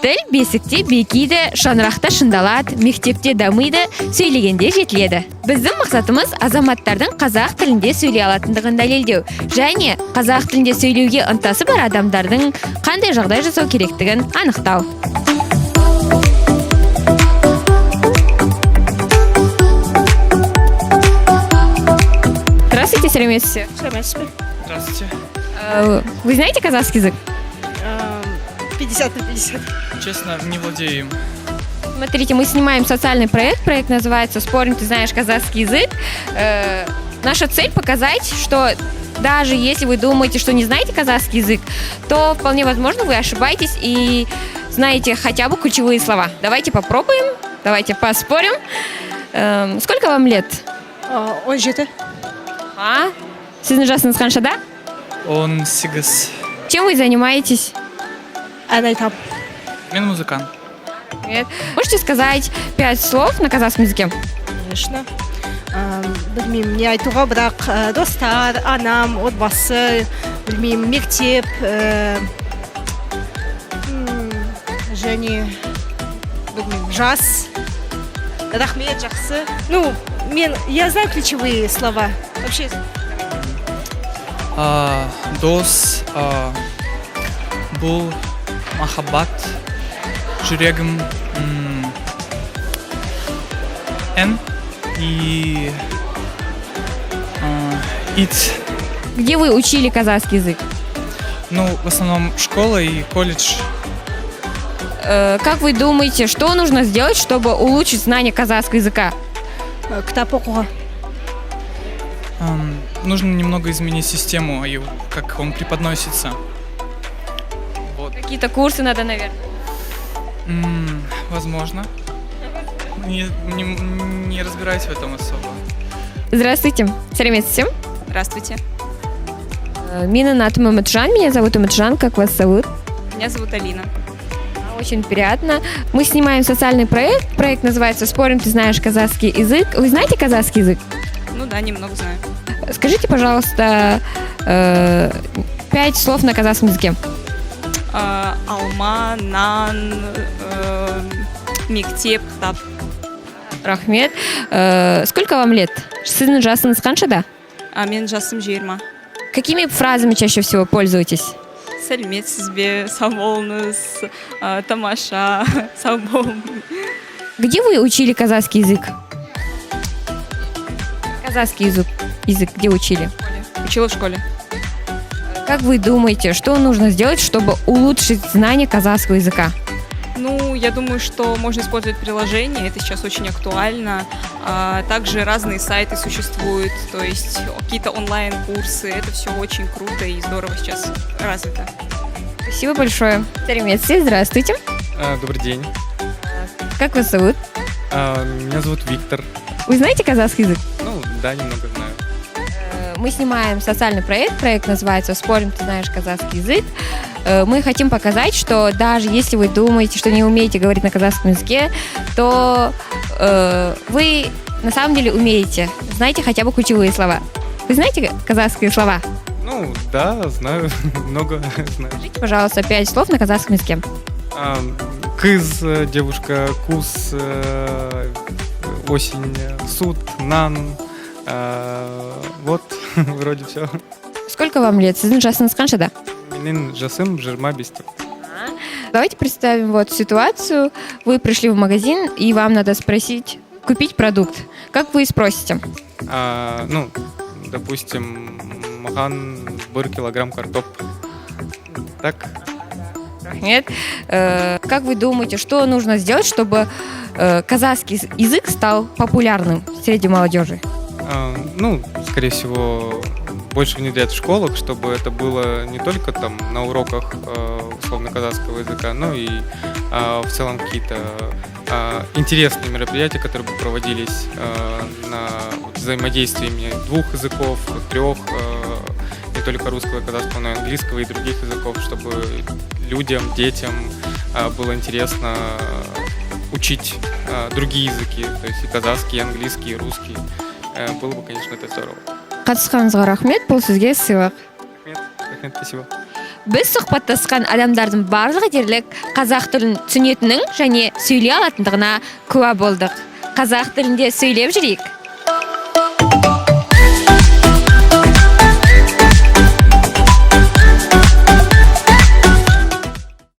тіл бесікте бекиді, шаңырақта шындалады, мектепте дамиды, сөйлегенде жетіледі. Біздің мақсатымыз азаматтардың қазақ тілінде сөйлей алатындығын дәлелдеу және қазақ тілінде сөйлеуге ынтасы бар адамдардың қандай жағдай жасау керектігін анықтау. Здравствуйте, сәлеметсіз. Здравствуйте. Вы знаете казахский язык? 50 на 50. Честно, не владею им. Смотрите, мы снимаем социальный проект. Проект называется «Спорим, ты знаешь казахский язык». Наша цель показать, что даже если вы думаете, что не знаете казахский язык, то вполне возможно вы ошибаетесь и знаете хотя бы ключевые слова. Давайте попробуем, давайте поспорим. Сколько вам лет? 17. Сіздің жасыңыз қаншада? 18. Чем вы занимаетесь? Ән айтам. Мен музыкант. Привет. Можете сказать 5 слов на казахском языке? Конечно. Білмеймін, не айтуға, бірақ достар, анам, отбасы, білмеймін, мектеп, және білмеймін, жас, рахмет, жақсы. Ну, я знаю ключевые слова. Вообще. Дос, бұл махаббат, жүрегім, Н и ит. Где вы учили казахский язык? Ну, в основном школа и колледж. Как вы думаете, что нужно сделать, чтобы улучшить знание казахского языка? Кітап оқуға. Нужно немного изменить систему, как он преподносится. Вот. Какие-то курсы надо, наверное. Возможно. Не разбираюсь в этом особо. Здравствуйте. Сәлеметсіз. Здравствуйте. Менің атым Уматжан. Меня зовут Уматжан. Как вас зовут? Меня зовут Алина. Очень приятно. Мы снимаем социальный проект. Проект называется «Спорим, ты знаешь казахский язык». Вы знаете казахский язык? Ну да, немного знаю. Скажите, пожалуйста, 5 слов на казахском языке. Алма, нан, мектеп, кітап. Рахмет. Сколько вам лет? Сіздің жасыңыз қаншада? Мен жасым 20. Какими фразами чаще всего пользуетесь? Сәлеметсіз бе, сау болыңыз, тамаша, сау болың. Где вы учили казахский язык? Казахский язык где учили? Учила в школе. Как вы думаете, что нужно сделать, чтобы улучшить знание казахского языка? Ну, я думаю, что можно использовать приложение, это сейчас очень актуально. Также разные сайты существуют, то есть какие-то онлайн-курсы, это все очень круто и здорово сейчас развито. Спасибо большое. Сәлеметсіз, здравствуйте. Добрый день. Как вас зовут? Меня зовут Виктор. Вы знаете казахский язык? Ну, да, немного знаю. Мы снимаем социальный проект. Проект называется «Спорим, ты знаешь казахский язык». Мы хотим показать, что даже если вы думаете, что не умеете говорить на казахском языке, то вы на самом деле умеете. Знаете хотя бы ключевые слова. Вы знаете казахские слова? Ну, да, знаю, много знаю. Скажите, пожалуйста, 5 слов на казахском языке. Кыз, девушка, кус, осень, суд, нан. Вот, вроде все. Сколько вам лет? Сіздің жасыңыз қаншада? Менің жасым 25. Давайте представим вот ситуацию. Вы пришли в магазин, и вам надо спросить, купить продукт. Как вы спросите? Ну, допустим, маған 1 килограмм картоп. Так? Нет. Как вы думаете, что нужно сделать, чтобы казахский язык стал популярным среди молодежи? Ну, скорее всего, больше внедрять в школах, чтобы это было не только там на уроках условно казахского языка, но и в целом какие-то интересные мероприятия, которые бы проводились на взаимодействии 2 языков, 3, не только русского и казахского, но и английского и других языков, чтобы людям, детям было интересно учить другие языки, то есть и казахский, и английский, и русский. Было бы, конечно, это здорово. Қатысқаныңызға рахмет, бұл сізге сыйлық. Рахмет, спасибо. біз сұхбаттасқан адамдардың барлығы дерлік қазақ тілін түсінетінін және сөйлей алатындығына куә болдық. Қазақ тілінде сөйлеп жүрейік.